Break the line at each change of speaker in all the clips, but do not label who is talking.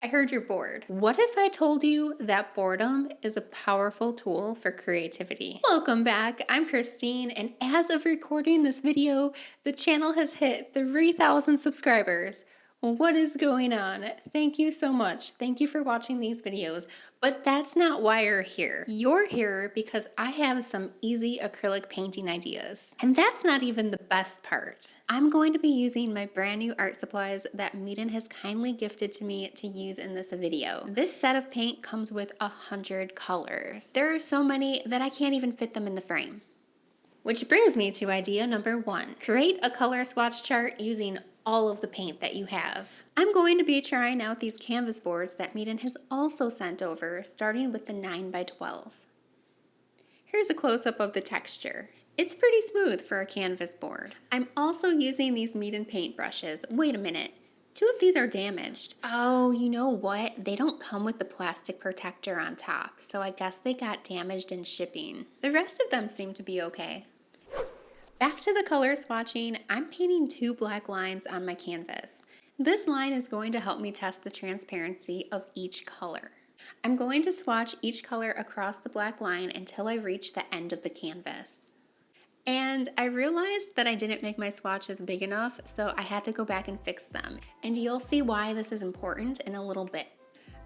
I heard you're bored. What if I told you that boredom is a powerful tool for creativity? Welcome back. I'm Christine, and as of recording this video, the channel has hit 3,000 subscribers. What is going on? Thank you so much. Thank you for watching these videos, but that's not why you're here. You're here because I have some easy acrylic painting ideas. And that's not even the best part. I'm going to be using my brand new art supplies that MEEDEN has kindly gifted to me to use in this video. This set of paint comes with 100 colors. There are so many that I can't even fit them in the frame. Which brings me to idea number 1. Create a color swatch chart using all of the paint that you have. I'm going to be trying out these canvas boards that MEEDEN has also sent over, starting with the 9x12. Here's a close-up of the texture. It's pretty smooth for a canvas board. I'm also using these MEEDEN paint brushes. Wait a minute. 2 of these are damaged. Oh, you know what? They don't come with the plastic protector on top, so I guess they got damaged in shipping. The rest of them seem to be okay. Back to the color swatching, I'm painting 2 black lines on my canvas. This line is going to help me test the transparency of each color. I'm going to swatch each color across the black line until I reach the end of the canvas. And I realized that I didn't make my swatches big enough, so I had to go back and fix them. And you'll see why this is important in a little bit.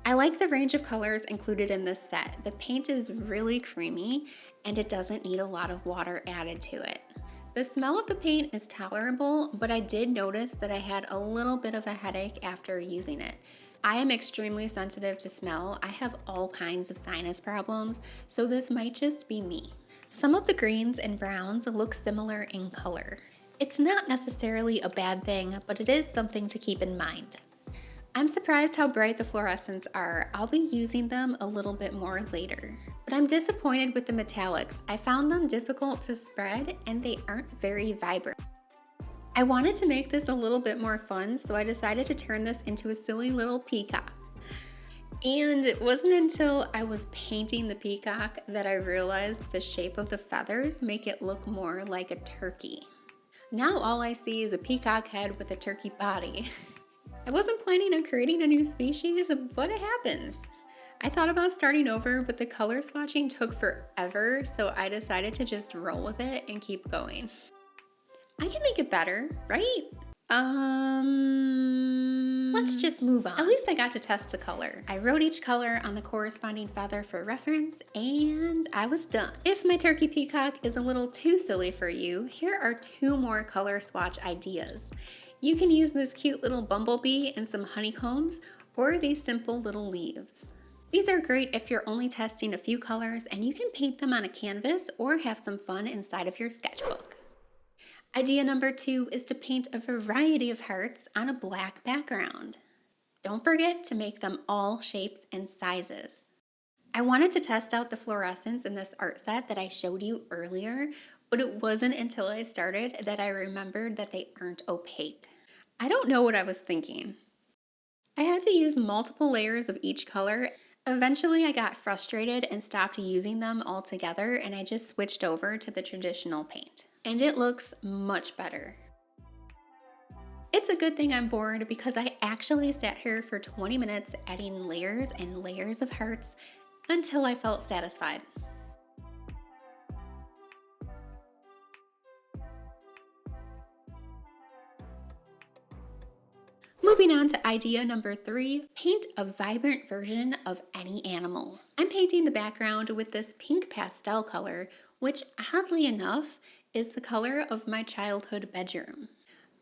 I like the range of colors included in this set. The paint is really creamy and it doesn't need a lot of water added to it. The smell of the paint is tolerable, but I did notice that I had a little bit of a headache after using it. I am extremely sensitive to smell. I have all kinds of sinus problems, so this might just be me. Some of the greens and browns look similar in color. It's not necessarily a bad thing, but it is something to keep in mind. I'm surprised how bright the fluorescents are. I'll be using them a little bit more later. But I'm disappointed with the metallics. I found them difficult to spread and they aren't very vibrant. I wanted to make this a little bit more fun, so I decided to turn this into a silly little peacock. And it wasn't until I was painting the peacock that I realized the shape of the feathers make it look more like a turkey. Now all I see is a peacock head with a turkey body. I wasn't planning on creating a new species, but it happens. I thought about starting over, but the color swatching took forever, so I decided to just roll with it and keep going. I can make it better, right? Let's just move on. At least I got to test the color. I wrote each color on the corresponding feather for reference, and I was done. If my turkey peacock is a little too silly for you, here are 2 more color swatch ideas. You can use this cute little bumblebee and some honeycombs, or these simple little leaves. These are great if you're only testing a few colors and you can paint them on a canvas or have some fun inside of your sketchbook. Idea number 2 is to paint a variety of hearts on a black background. Don't forget to make them all shapes and sizes. I wanted to test out the fluorescence in this art set that I showed you earlier, but it wasn't until I started that I remembered that they aren't opaque. I don't know what I was thinking. I had to use multiple layers of each color. Eventually I got frustrated and stopped using them altogether, and I just switched over to the traditional paint. And it looks much better. It's a good thing I'm bored because I actually sat here for 20 minutes adding layers and layers of hearts until I felt satisfied. Moving on to idea number 3, paint a vibrant version of any animal. I'm painting the background with this pink pastel color, which oddly enough is the color of my childhood bedroom.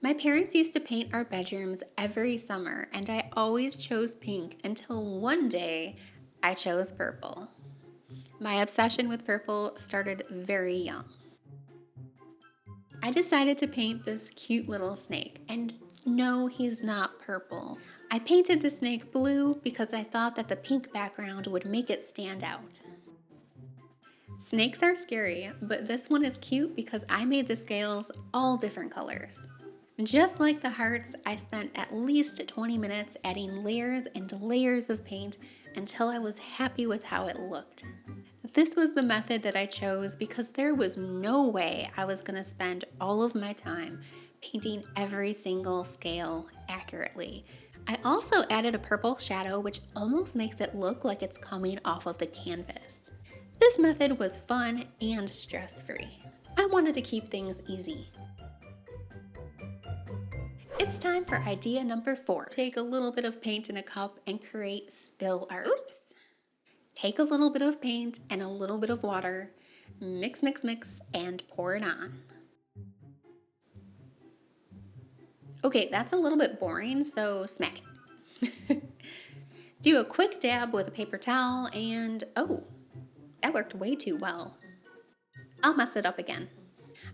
My parents used to paint our bedrooms every summer, and I always chose pink until one day I chose purple. My obsession with purple started very young. I decided to paint this cute little snake, and no, he's not purple. I painted the snake blue because I thought that the pink background would make it stand out. Snakes are scary, but this one is cute because I made the scales all different colors. Just like the hearts, I spent at least 20 minutes adding layers and layers of paint until I was happy with how it looked. This was the method that I chose because there was no way I was going to spend all of my time painting every single scale accurately. I also added a purple shadow, which almost makes it look like it's coming off of the canvas. This method was fun and stress-free. I wanted to keep things easy. It's time for idea number 4. Take a little bit of paint in a cup and create spill art. Oops! Take a little bit of paint and a little bit of water, mix, mix, mix, and pour it on. Okay, that's a little bit boring, so smack it. Do a quick dab with a paper towel and, oh, that worked way too well. I'll mess it up again.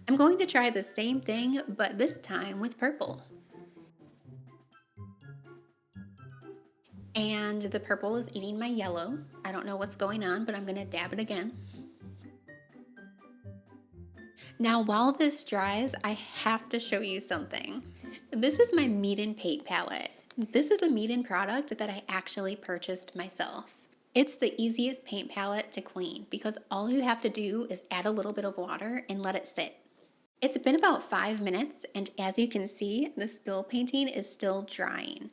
I'm going to try the same thing, but this time with purple. And the purple is eating my yellow. I don't know what's going on, but I'm gonna dab it again. Now, while this dries, I have to show you something. This is my MEEDEN paint palette. This is a MEEDEN product that I actually purchased myself. It's the easiest paint palette to clean because all you have to do is add a little bit of water and let it sit. It's been about 5 minutes, and as you can see, the spill painting is still drying,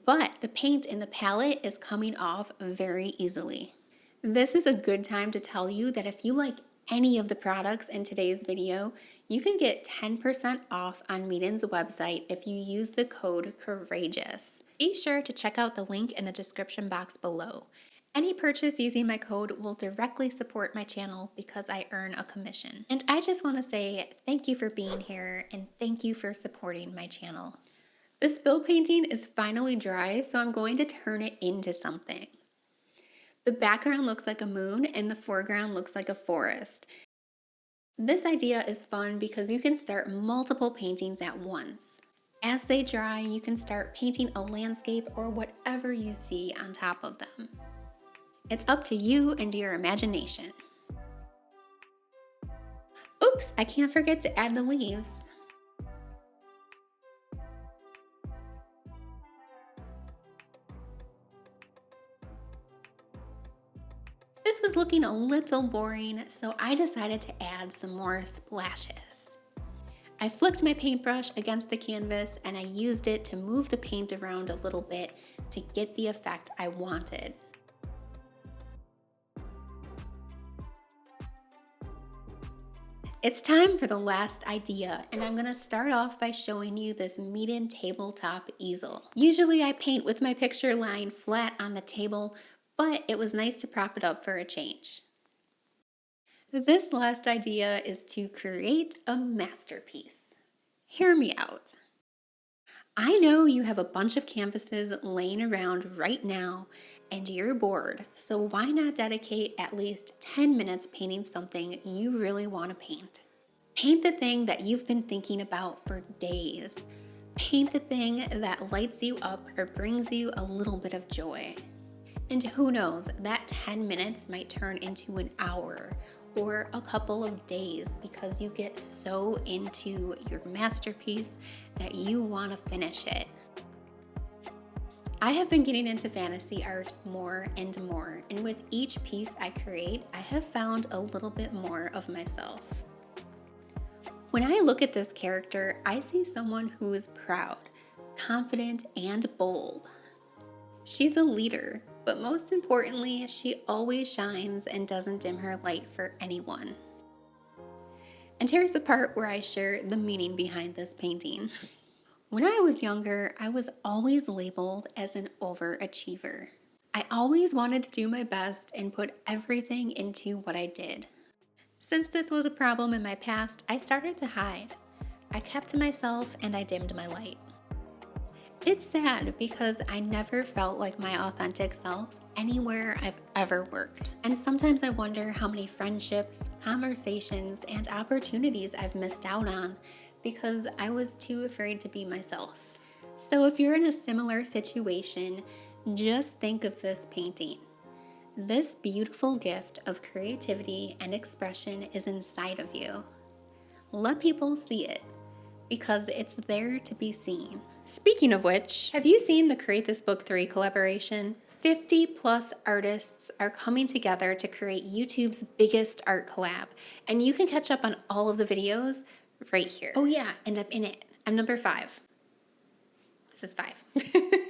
but the paint in the palette is coming off very easily. This is a good time to tell you that if you like any of the products in today's video, you can get 10% off on MEEDEN's website if you use the code COURAGEOUS. Be sure to check out the link in the description box below. Any purchase using my code will directly support my channel because I earn a commission. And I just want to say thank you for being here and thank you for supporting my channel. The spill painting is finally dry, so I'm going to turn it into something. The background looks like a moon and the foreground looks like a forest. This idea is fun because you can start multiple paintings at once. As they dry, you can start painting a landscape or whatever you see on top of them. It's up to you and your imagination. Oops, I can't forget to add the leaves. This was looking a little boring, so I decided to add some more splashes. I flicked my paintbrush against the canvas and I used it to move the paint around a little bit to get the effect I wanted. It's time for the last idea, and I'm gonna start off by showing you this MEEDEN tabletop easel. Usually I paint with my picture lying flat on the table, but it was nice to prop it up for a change. This last idea is to create a masterpiece. Hear me out. I know you have a bunch of canvases laying around right now and you're bored, so why not dedicate at least 10 minutes painting something you really want to paint? Paint the thing that you've been thinking about for days. Paint the thing that lights you up or brings you a little bit of joy. And who knows, that 10 minutes might turn into an hour or a couple of days because you get so into your masterpiece that you want to finish it. I have been getting into fantasy art more and more, and with each piece I create, I have found a little bit more of myself. When I look at this character, I see someone who is proud, confident, and bold. She's a leader, but most importantly, she always shines and doesn't dim her light for anyone. And here's the part where I share the meaning behind this painting. When I was younger, I was always labeled as an overachiever. I always wanted to do my best and put everything into what I did. Since this was a problem in my past, I started to hide. I kept to myself and I dimmed my light. It's sad because I never felt like my authentic self anywhere I've ever worked. And sometimes I wonder how many friendships, conversations, and opportunities I've missed out on because I was too afraid to be myself. So if you're in a similar situation, just think of this painting. This beautiful gift of creativity and expression is inside of you. Let people see it because it's there to be seen. Speaking of which, have you seen the Create This Book 3 collaboration? 50 plus artists are coming together to create YouTube's biggest art collab, and you can catch up on all of the videos right here. Oh yeah, and I'm in it. I'm number 5. This is 5.